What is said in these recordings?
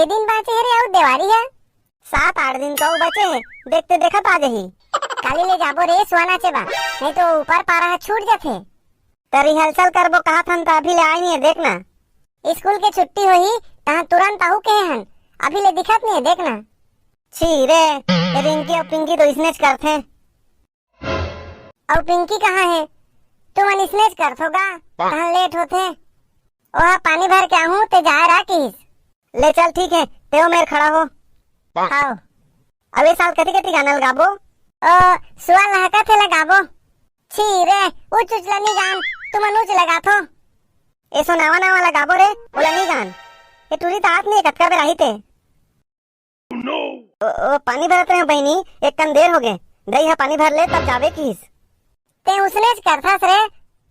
के दिन बाचे है रे और देवारी है 7-8 दिन तो बचे है, देखते देखत आ जाही। काली ले जाबो रे सुहाना चेबा, नहीं तो ऊपर पारा छूट जाथे। तरी हलचल करबो कहा थन त अभी ले आई नहीं है, देखना स्कूल के छुट्टी होही तहां तुरंत आहू के हन, अभी ले दिखत नहीं है, देखना। छी रे, रिंकी और पिंकी तो स्नेच करथे और पिंकी कहाँ है? तुम स्नेच करथोगा कहाँ लेट होथे। ओहा पानी भर के आहू ते जाए राखीस। ले चल ठीक है, तेओ मेर खड़ा हो। हाँ अब इस साल कति कति गाना लगाबो? सुआ लहका थे लगाबो। छी रे, उच उच लनी गान तुमन उच लगाथो। ऐसो नावा नावा लगाबो रे, ओला नहीं गान। ये टूरी तात नहीं कतका पे रही थे। ओ पानी भरते हैं बहनी, एक कन देर हो गए, दही है पानी भर ले तब जावे किस। ते उसने करथास रे,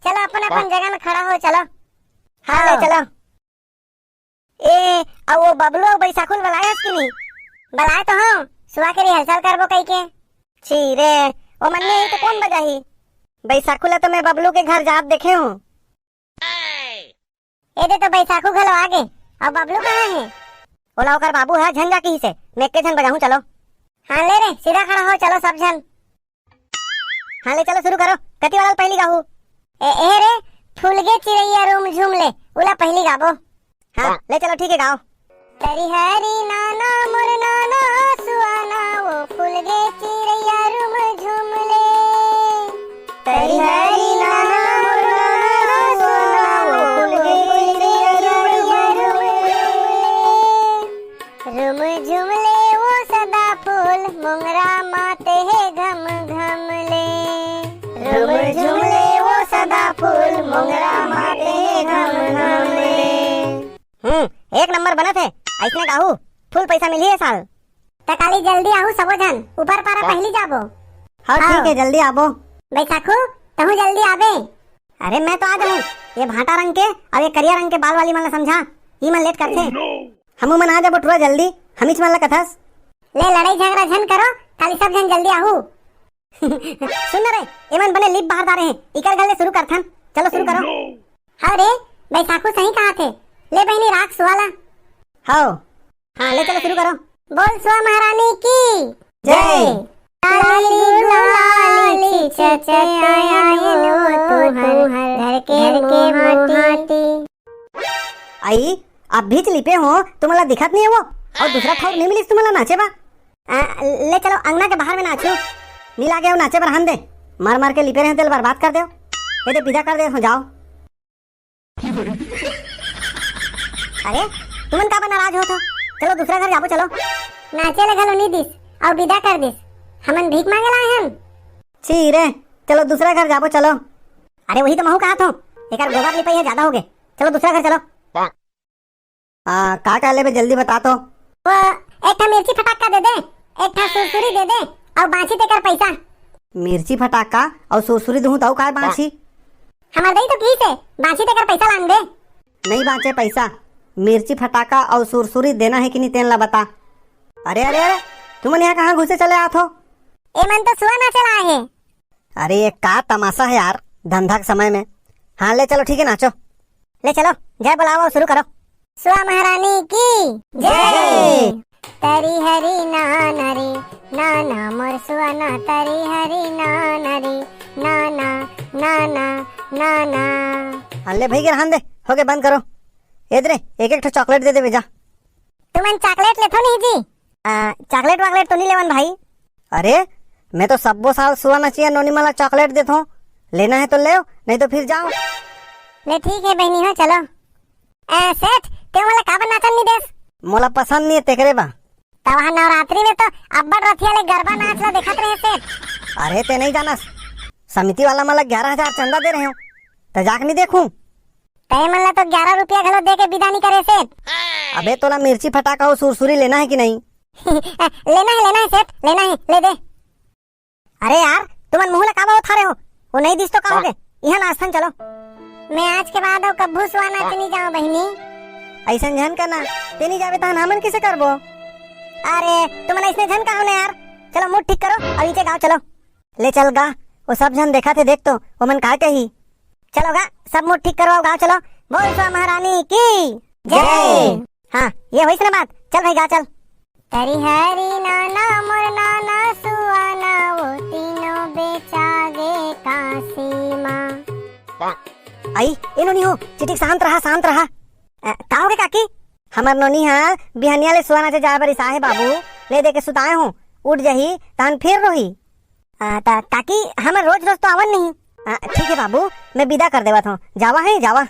चलो अपन अपन जगह में खड़ा हो, चलो। हाँ ले चलो। ए अब वो बबलू और बैसाखुल बलाए कि नहीं? बलाए तो हाँ, सुबह के रिहर्सल करबो कई के। छी रे, वो मन में तो कौन बजाही? बैसाखुल तो मैं बबलू के घर जात देखे हूँ। ए दे तो बैसाखू घलो आगे, अब बबलू कहाँ है? ओला ओकर बाबू है झंझा की से, मैं के झन बजाऊं, चलो। हाँ ले रे, सीधा खड़ा हो, चलो सब झन। हाँ ले चलो शुरू करो, कति वाला पहली गाहू? ए रे, फूलगे चिड़ैया रूम झूम ले, उला पहली गाबो। हाँ ले चलो ठीक है, गाओ। तरी हरी नाना मोर नाना सुहाना, वो फूलगे चिड़ैया रूम झूम ले। तरी हरी नाना मोर नाना सुहाना, वो फूलगे चिड़ैया रूम झूम ले, वो सदा फूल मोंगरा माते है घम घम ले। झूम झूम ले वो सदा फूल मोंगरा माते है घम घम ले। एक नंबर बनत है, ऐसने गाहू फुल पैसा मिली है साल। तकाली जल्दी आहू सबो जन, ऊपर पारा पहली जाबो। हाँ ठीक है, जल्दी आबो। बैसाखू तहू जल्दी आबे। अरे मैं तो आ जाऊँ, ये भाटा रंग के और ये करिया रंग के बाल वाली मन समझा, ई मन लेट करथे। हमू मन आ जाबो टुरा जल्दी, हमीच मन ला कथस। ले लड़ाई झगड़ा झन करो, काली सब जन जल्दी आहू। सुन रे, एमन बने लिप बाहर दारे हैं, इकर गल शुरू करथन, चलो शुरू करो। हाँ रे, बैसाखू सही कहा थे, ले बहनी राख सुवाला। हाँ हाँ ले चलो शुरू करो। बोल सुआ महारानी की जय। लाली लाली चचया लो तुहर घर के माटी। आई आप भी लिपे हो, तुम्हारा दिखत नहीं है वो, और दूसरा ठौर नहीं मिली तुम्हारा नाचे बा। ले चलो अंगना के बाहर में नाचो, मिला गया नाचे पर हम दे, मार मार के लिपे रहे तेल बर्बाद कर दो, ये दे विदा कर दे, हो जाओ। अरे तुमन का नाराज हो तो चलो दूसरा घर जाबो, चलो। नाचे ले घलो नहीं दिस और विदा कर दिस, हमन भीख मांगे लाए हम। छी रे, चलो दूसरा घर जाबो, चलो। अरे वही तो महू कहा था, एक गोबर लिपाई है, ज्यादा हो गए, चलो दूसरा घर चलो। का ले बे जल्दी बता तो। वो एक था मिर्ची फटाका दे दे, एक था सुरसुरी दे दे और बांसी देकर पैसा। मिर्ची फटाका और सुरसुरी दूं तो का बांसी? हमार दई तो की से बांसी देकर पैसा लान दे। नहीं बांचे पैसा, मिर्ची फटाका और सुरसुरी देना है कि नहीं तेन ला बता। अरे अरे अरे तुमन यहाँ कहाँ घुसे चले आत हो? ए मन तो सुआ ना चला है। अरे ये का तमाशा है यार, धंधा के समय में। हाँ ले चलो ठीक है, नाचो। ले चलो, जय बुलाओ, शुरू करो। सुआ महारानी की जय। तरी हरी नाना रे नाना मोर सुआना, तरी हरी नाना रे नाना नाना नाना। हल्ले भाई के रहन दे, हो गए, बंद करो। इधर एक एक चॉकलेट दे दे बेजा। तुमन चॉकलेट लेथो नहीं जी? चॉकलेट वाकलेट तो नहीं लेवन भाई। अरे मैं तो सबो साल सुआ नचिया नोनी माला चॉकलेट देता हूँ, लेना है तो ले, नहीं तो फिर जाओ। ले ठीक है बहनी, हो चलो। सेठ ते मोला का नाचन नहीं देस? मोला पसंद नहीं है तेकरे बा। तवा नवरात्रि में तो अब्बड़ रथिया ले गरबा नाच ला देखत रहे सेठ। अरे ते नहीं जानस, समिति वाला मला 11,000 चंदा दे रहे हो, तो जाके नहीं देखूं? तय मन ला तो 11 रुपया घलो दे के विदा नहीं करे सेठ। अबे तोला मिर्ची फटाका और सुरसुरी लेना है कि नहीं? लेना है सेठ, लेना है, ले दे। अरे यार तुमन मुँह ला का बहुत थारे हो, वो नहीं दिस तो कहोगे, यहाँ नाचथन चलो। मैं आज के बाद कब्बू सुआ नाच नहीं जाऊँ बहनी। ऐसा झन करना, ते नहीं जावे तहन हमन किसे करबो? अरे तुमन ऐसने झन का होने यार, चलो मुठ ठीक करो और नीचे गाओ, चलो। ले चल गा, वो सब झन देखा थे, देख तो वो मन का कही। चलो गा, सब मुठ ठीक करो, गाओ चलो। बोल सुआ महारानी की जय। हाँ ये वही ना बात, चल भाई गा चल। तरी हरी नाना मोर नाना सुआना वो तीनों बेचागे काशी माँ। आई ए नोनी हो चिटिक शांत रहा का होगे काकी? हमर नोनी हा बिहनिया ले सुआना से जाए बरी साहे बाबू ले दे के सुताए हूँ, उठ जही तान फिर रोही। काकी हमर रोज रोज तो आवन नहीं। ठीक है बाबू मैं विदा कर देवत हूँ, जावा है जावा।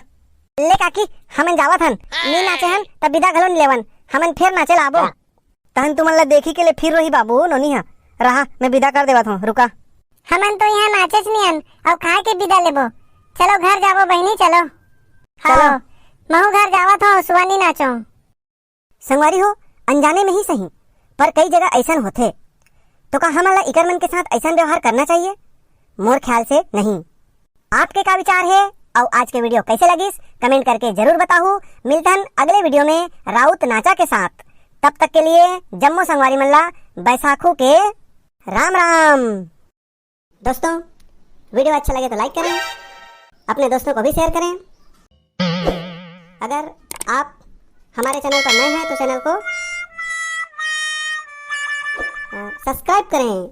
ले काकी हमन जावत हन, नी नाचे हन तब विदा घलो लेवन, हमन फिर नाचे लाबो। तहन तुमन ला देखी के ले फिर रोही बाबू नोनी हा रहा मैं विदा कर देवत हूँ, रुका। हमन तो यहाँ नाचेच नहीं हन और खाए के विदा लेबो। चलो घर जाबो बहनी चलो। चलो महू घर जावत हो सुवानी नाचो। संगवारी हो अनजाने में ही सही पर कई जगह ऐसा होते, तो का हमला इकर मन के साथ ऐसा व्यवहार करना चाहिए? मोर ख्याल से नहीं। आपके क्या विचार है और आज के वीडियो कैसे लगी कमेंट करके जरूर बताओ। मिलतन अगले वीडियो में राउत नाचा के साथ, तब तक के लिए जम्मो संगवारी मल्ला बैसाखू के राम राम। दोस्तों वीडियो अच्छा लगे तो लाइक करें, अपने दोस्तों को भी शेयर करें। अगर आप हमारे चैनल पर नए हैं तो चैनल को सब्सक्राइब करें।